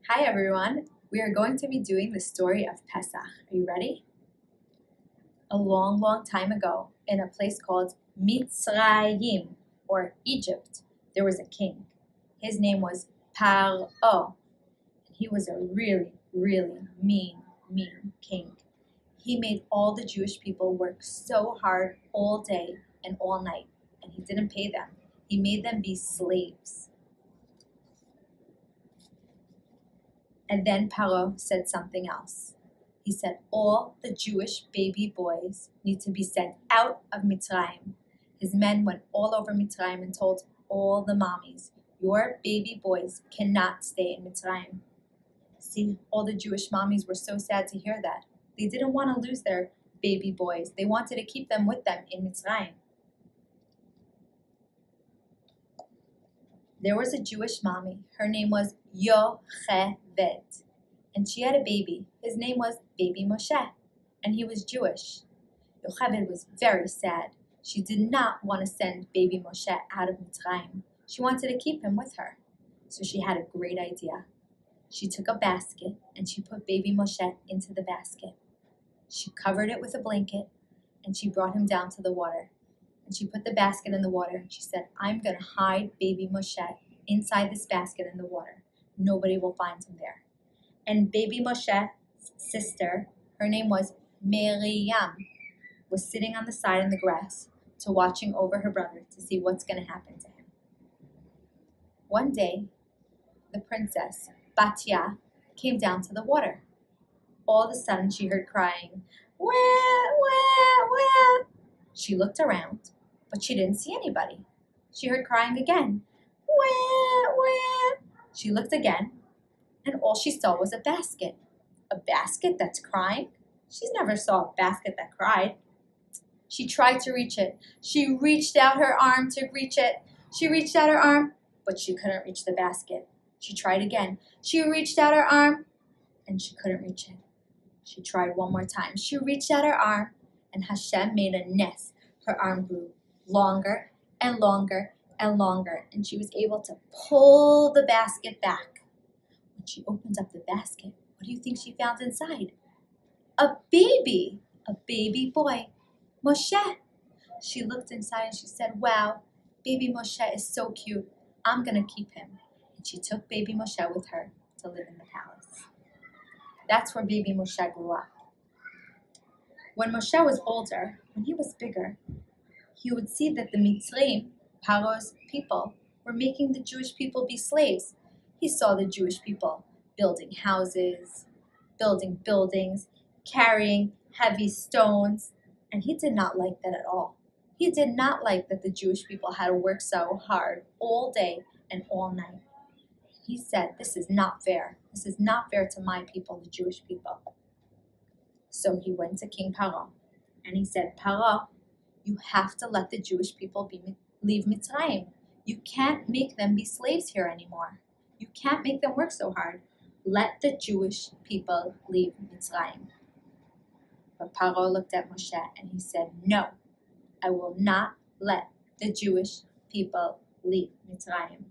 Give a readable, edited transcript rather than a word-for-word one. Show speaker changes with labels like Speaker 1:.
Speaker 1: Hi everyone, we are going to be doing the story of Pesach. Are you ready? A long time ago, in a place called Mitzrayim, or Egypt, there was a king. His name was Paro. He was a really mean king. He made all the Jewish people work so hard all day and all night, and he didn't pay them. He made them be slaves. And then Paro said something else. He said all the Jewish baby boys need to be sent out of Mitzrayim. His men went all over Mitzrayim and told all the mommies, your baby boys cannot stay in Mitzrayim. See, all the Jewish mommies were so sad to hear that. They didn't want to lose their baby boys. They wanted to keep them with them in Mitzrayim. There was a Jewish mommy. Her name was Yocheved. And she had a baby. His name was Baby Moshe. And he was Jewish. Yocheved was very sad. She did not want to send Baby Moshe out of Mitzrayim. She wanted to keep him with her. So she had a great idea. She took a basket and she put Baby Moshe into the basket. She covered it with a blanket and she brought him down to the water. And she put the basket in the water and she said, I'm going to hide Baby Moshe inside this basket in the water. Nobody will find him there. And Baby Moshe's sister, her name was Miriam, was sitting on the side in the grass watching over her brother to see what's going to happen to him. One day, the princess, Batya, came down to the water. All of a sudden, she heard crying, wah, wah, wah. She looked around, but she didn't see anybody. She heard crying again, wah, wah. She looked again, and all she saw was a basket. A basket that's crying? She's never saw a basket that cried. She tried to reach it. She reached out her arm to reach it. She reached out her arm, but she couldn't reach the basket. She tried again. She reached out her arm, and she couldn't reach it. She tried one more time. She reached out her arm, and Hashem made a nest. Her arm grew longer and longer and longer, and she was able to pull the basket back. When she opened up the basket, what do you think she found inside? A baby boy, Moshe. She looked inside and she said, wow, baby Moshe is so cute. I'm going to keep him. And she took baby Moshe with her to live in the palace. That's where baby Moshe grew up. When Moshe was older, when he was bigger, he would see that the Mitzrayim, Paro's people, were making the Jewish people be slaves. He saw the Jewish people building houses, building buildings, carrying heavy stones, and he did not like that at all. He did not like that the Jewish people had to work so hard all day and all night. He said, this is not fair. This is not fair to my people, the Jewish people. So he went to King Paro and he said, Paro, you have to let the Jewish people leave Mitzrayim. You can't make them be slaves here anymore. You can't make them work so hard. Let the Jewish people leave Mitzrayim. But Paro looked at Moshe and he said, no, I will not let the Jewish people leave Mitzrayim.